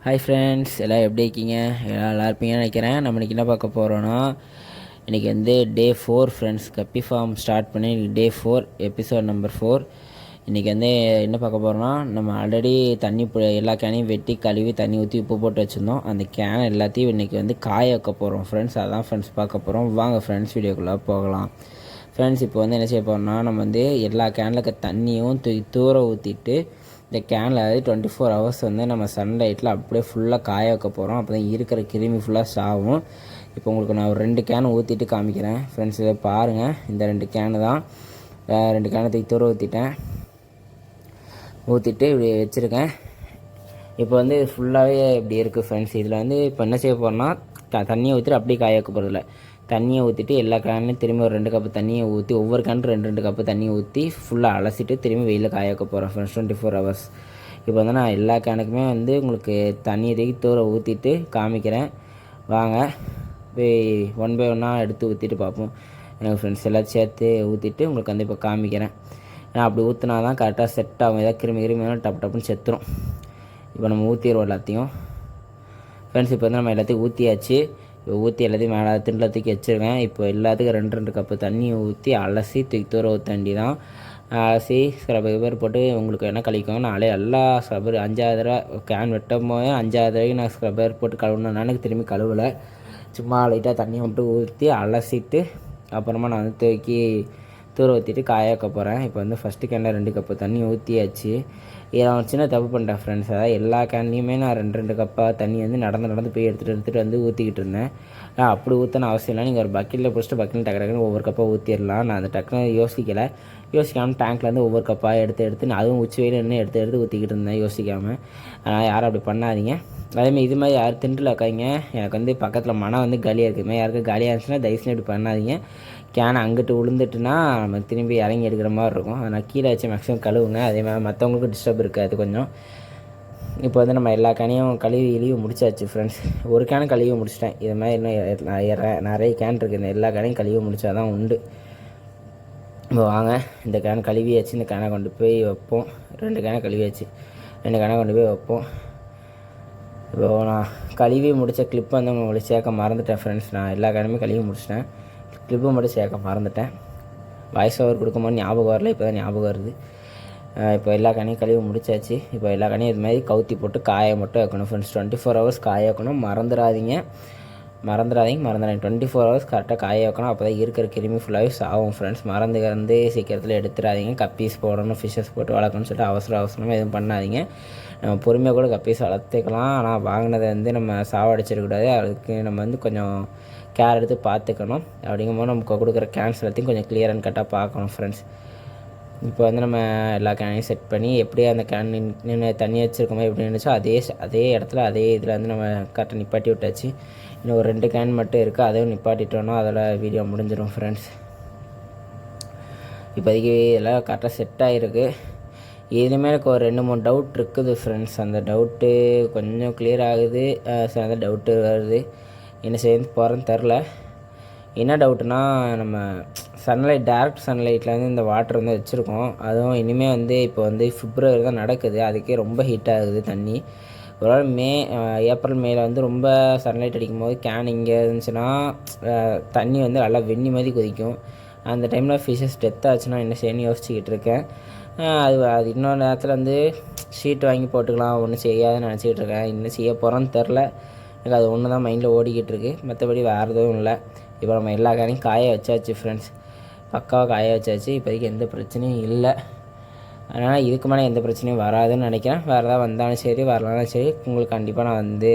Hi friends, எல்லாம் எப்படி இருக்கீங்க? எல்லாம் நல்லா இருப்பீங்கன்னு நினைக்கிறேன். நம்ம இன்றைக்கி என்ன பார்க்க போகிறோன்னா, இன்றைக்கி வந்து டே 4 ஃப்ரெண்ட்ஸ். கப்பி ஃபார்ம் ஸ்டார்ட் பண்ணி இன்றைக்கி டே 4 எபிசோட் நம்பர் 4. இன்றைக்கி வந்து என்ன பார்க்க போகிறோன்னா, நம்ம ஆல்ரெடி தண்ணி எல்லா கேனையும் வெட்டி கழுவி தண்ணி ஊற்றி உப்பு போட்டு வச்சுருந்தோம். அந்த கேனை எல்லாத்தையும் இன்றைக்கி வந்து காய வைக்க போகிறோம் ஃப்ரெண்ட்ஸ். அதான் ஃப்ரெண்ட்ஸ் பார்க்க போகிறோம். வாங்க ஃப்ரெண்ட்ஸ், வீடியோக்குள்ளே போகலாம். ஃப்ரெண்ட்ஸ், இப்போ வந்து என்ன செய்ய போகிறோம்னா, நம்ம வந்து எல்லா கேனில் இருக்க தண்ணியும் தூர ஊற்றிட்டு இந்த கேனில் 24 ஹவர்ஸ் வந்து நம்ம சன்லைட்டில் அப்படியே ஃபுல்லாக காய வைக்க போகிறோம். அப்போ தான் இருக்கிற கிருமி ஃபுல்லாக சாகும். இப்போ உங்களுக்கு நான் ஒரு 2 கேன் ஊற்றிட்டு காமிக்கிறேன் ஃப்ரெண்ட்ஸ். இதை பாருங்கள், இந்த 2 கேனு தான். 2 கேனை தூர ஊற்றிட்டு இப்படி வச்சுருக்கேன். இப்போ வந்து ஃபுல்லாகவே இப்படி இருக்குது ஃப்ரெண்ட்ஸ். இதில் வந்து இப்போ என்ன செய்ய போகிறோன்னா, தண்ணியை ஊற்றிட்டு அப்படியே காய வைக்க போகிறதில்ல. தண்ணியை ஊற்றிட்டு எல்லா கேன்லையும் திரும்பி ஒரு 2 கப்பு தண்ணியை ஊற்றி, ஒவ்வொரு கேனுக்கு 2 கப்பு தண்ணியை ஊற்றி ஃபுல்லாக அலசிட்டு திரும்பி வெயிலில் காய வைக்க போகிறேன் ஃப்ரெண்ட்ஸ் 24 ஹவர்ஸ். இப்போ வந்து நான் எல்லா கேனுக்குமே வந்து உங்களுக்கு தண்ணியை தூக்கி தூர ஊற்றிட்டு காமிக்கிறேன். வாங்க போய் ஒன் பை ஒன்னாக எடுத்து ஊற்றிட்டு பார்ப்போம். எனக்கு ஃப்ரெண்ட்ஸ் எல்லாம் சேர்த்து ஊற்றிட்டு உங்களுக்கு வந்து இப்போ காமிக்கிறேன். ஏன்னா அப்படி ஊற்றினா தான் கரெக்டாக செட் ஆகும். ஏதாவது கிருமி டப்புன்னு செத்துரும். இப்போ நம்ம ஊற்றிடுவோம் எல்லாத்தையும் ஃப்ரெண்ட்ஸ். இப்போ வந்து நம்ம எல்லாத்தையும் ஊற்றியாச்சு. இப்போ ஊற்றி எல்லாத்தையும் மேலே திண்டில் தூக்கி வச்சுருக்கேன். இப்போ எல்லாத்துக்கும் 2 கப்பு தண்ணி ஊற்றி அலசி தூக்கி தூர ஊற்ற வேண்டி தான். அலசி ஸ்க்ரப்பர் போட்டு உங்களுக்கு என்ன கழிக்கும். நாளே எல்லா ஸ்க்ரப்பர் 5வது தடவை கேன் வெட்டும் போது 5வது தடவை நான் ஸ்க்ரப்பர் போட்டு கழுவுனேன். எனக்கு திரும்பி கழுவலை. சும்மா லைட்டாக தண்ணி மட்டும் ஊற்றி அலசிட்டு அப்புறமா நான் வந்து தூக்கி தூர ஊற்றிட்டு காய வைக்க போகிறேன். இப்போ வந்து ஃபஸ்ட்டு கேனில் 2 கப்பு தண்ணி ஊற்றியாச்சு. இதை நான் சின்ன தப்பு பண்ணிட்டேன் ஃப்ரெண்ட்ஸ். அதாவது எல்லா கேன்லேயுமே நான் 2 கப்பாக தண்ணி வந்து நடந்து போய் எடுத்துகிட்டு வந்து ஊற்றிக்கிட்டு இருந்தேன். அப்படி ஊற்றின அவசியம் இல்லை. நீங்கள் ஒரு பக்கெட்டில் பிடிச்சிட்டு பக்கெட்டில் டக்குன்னு ஒவ்வொரு கப்பாக ஊற்றிடலாம். நான் அந்த டக்குன்னு யோசிக்காமல் டேங்க்லேருந்து ஒவ்வொரு கப்பாக எடுத்து அதுவும் உச்சி வெயில் இன்னும் எடுத்து ஊற்றிக்கிட்டு இருந்தேன் யோசிக்காமல். அதனால் யாரும் அப்படி பண்ணாதீங்க. அதேமாதிரி இது மாதிரி யாரும் திண்டில் வைக்காதீங்க. எனக்கு வந்து பக்கத்தில் மனம் வந்து காலியாக இருக்குது. யாருக்கும் காலியாக இருந்துச்சுன்னா தயவுசெய்து இப்படி பண்ணாதீங்க. கேனை அங்கிட்டு விழுந்துட்டுனா நம்ம திரும்பி இறங்கி எடுக்கிற மாதிரி இருக்கும். அதனால் கீழே வச்சு மேக்ஸிமம் கழுவுங்க. அதே மாதிரி மற்றவங்களுக்கும் டிஸ்டர்ப் இருக்காது கொஞ்சம். இப்போ வந்து நம்ம எல்லா கேனையும் கழுவி முடிச்சாச்சு ஃப்ரெண்ட்ஸ். ஒரு கேனை கழுவி முடிச்சிட்டேன். இது மாதிரி இன்னும் நிறைய கேன் இருக்குது. இந்த எல்லா கேனையும் கழுவி முடித்தா தான் உண்டு. இப்போ வாங்க, இந்த கேனை கழுவியாச்சு. இந்த கேனை கொண்டு போய் வைப்போம். 2 கேனை கழுவியாச்சு. 2 கேனை கொண்டு போய் வைப்போம். இப்போ நான் கழுவி முடித்த கிளிப்பை வந்து உங்களுக்கு சேர்க்க மறந்துட்டேன் ஃப்ரெண்ட்ஸ். நான் எல்லா கேனுமே கழுவி முடிச்சிட்டேன். கிளிப்பு மட்டும் சேர்க்க மறந்துட்டேன். வாய்ஸ் ஓவர் கொடுக்கும்போது ஞாபகம் வரல. இப்போ தான் ஞாபகம் வருது. இப்போ எல்லா கேனையும் கழுவி முடிச்சாச்சு. இப்போ எல்லா கேனையும் இது மாதிரி கவுத்தி போட்டு காய மட்டும் வைக்கணும் ஃப்ரெண்ட்ஸ். 24 ஹவர்ஸ் காய வைக்கணும். மறந்துடாதீங்க. 24 ஹவர்ஸ் கரெக்டாக காய வைக்கணும். அப்போ தான் இருக்கிற கிருமி ஃபுல்லாகவே சாகும் ஃப்ரெண்ட்ஸ். மறந்து சீக்கிரத்தில் எடுத்துடாதீங்க. கப்பீஸ் போடணும், ஃபிஷ்ஷஸ் போட்டு வளர்க்கணும்னு சொல்லிட்டு அவசரமாக எதுவும் பண்ணாதீங்க. நம்ம பொறுமையாக கூட கப்பீஸ் வளர்த்துக்கலாம். ஆனால் வாங்கினதை வந்து நம்ம சாவடிச்சிடக்கூடாது. அதுக்கு நம்ம வந்து கொஞ்சம் கேர் எடுத்து பார்த்துக்கணும். அப்படிங்கும்போது நமக்கு கொடுக்குற கேன்ஸ் எல்லாத்தையும் கொஞ்சம் கிளியர் அண்ட் கட்டாக பார்க்கணும் ஃப்ரெண்ட்ஸ். இப்போ வந்து நம்ம எல்லா கேனையும் செட் பண்ணி எப்படியே அந்த கேன் நின்று தண்ணி வச்சுருக்கோமோ எப்படி நின்றுச்சோ அதே இடத்துல அதே இதில் வந்து நம்ம கரெக்டாக நிப்பாட்டி விட்டாச்சு. இன்னும் ஒரு 2 கேன் மட்டும் இருக்குது. அதையும் நிப்பாட்டிட்டோன்னா அதில் வீடியோ முடிஞ்சிடும் ஃப்ரெண்ட்ஸ். இப்போதைக்கு இதெல்லாம் கரெக்டாக செட் ஆகிருக்கு. இதுலேயுமே எனக்கு ஒரு 2-3 டவுட் இருக்குது ஃப்ரெண்ட்ஸ். அந்த டவுட்டு கொஞ்சம் கிளியர் ஆகுது. சில டவுட்டு வருது. என்ன செய்ய போகிறேன்னு தெரில. என்ன டவுட்டுனா, நம்ம டேரக்ட் சன்லைட்டில் வந்து இந்த வாட்டர் வந்து வச்சுருக்கோம். அதுவும் இனிமேல் வந்து இப்போ வந்து பிப்ரவரி தான் நடக்குது. அதுக்கே ரொம்ப ஹீட் ஆகுது தண்ணி. ஒரு நாள் ஏப்ரல் மேல வந்து ரொம்ப சன்லைட் அடிக்கும் போது கேன் இங்கே இருந்துச்சுன்னா தண்ணி வந்து நல்லா வெந்நி மாதிரி கொதிக்கும். அந்த டைமில் ஃபிஷ்ஷஸ் டெத் ஆச்சுன்னா என்ன செய்யணும்னு யோசிச்சுக்கிட்டு இருக்கேன். அது இன்னொரு நேரத்தில் வந்து ஷீட் வாங்கி போட்டுக்கலாம், ஒன்றும் செய்யாதுன்னு நினச்சிக்கிட்டு இருக்கேன். இன்னும் செய்ய போகிறோன்னு தெரில. எனக்கு அது ஒன்று தான் மைண்டில் ஓடிக்கிட்டு இருக்குது. மற்றபடி வேறு எதுவும் இல்லை. இப்போ நம்ம எல்லா கேனையும் காய வச்சாச்சு ஃப்ரெண்ட்ஸ். பக்காவாக காய வச்சாச்சு. இப்போதைக்கு எந்த பிரச்சனையும் இல்லை. அதனால் இதுக்கு மேலே எந்த பிரச்சனையும் வராதுன்னு நினைக்கிறேன். வேறு ஏதாவது வந்தாலும் சரி வரலாலும் சரி உங்களுக்கு கண்டிப்பாக நான் வந்து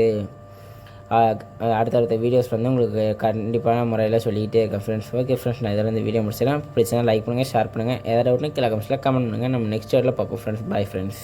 அடுத்தடுத்த வீடியோஸ் வந்து உங்களுக்கு கண்டிப்பான முறையில் சொல்லிக்கிட்டே இருக்கேன் ஃப்ரெண்ட்ஸ். ஓகே ஃப்ரெண்ட்ஸ், நான் இதில் இந்த வீடியோ முடிச்சிடலாம். பிடிச்சா லைக் பண்ணுங்கள், ஷேர் பண்ணுங்கள். ஏதாவது டவுட்னா கீழே கமெண்ட்ஸில் கமெண்ட் பண்ணுங்கள். நம்ம நெக்ஸ்ட் வீடியோவில் பார்ப்போம் ஃப்ரெண்ட்ஸ். Bye friends.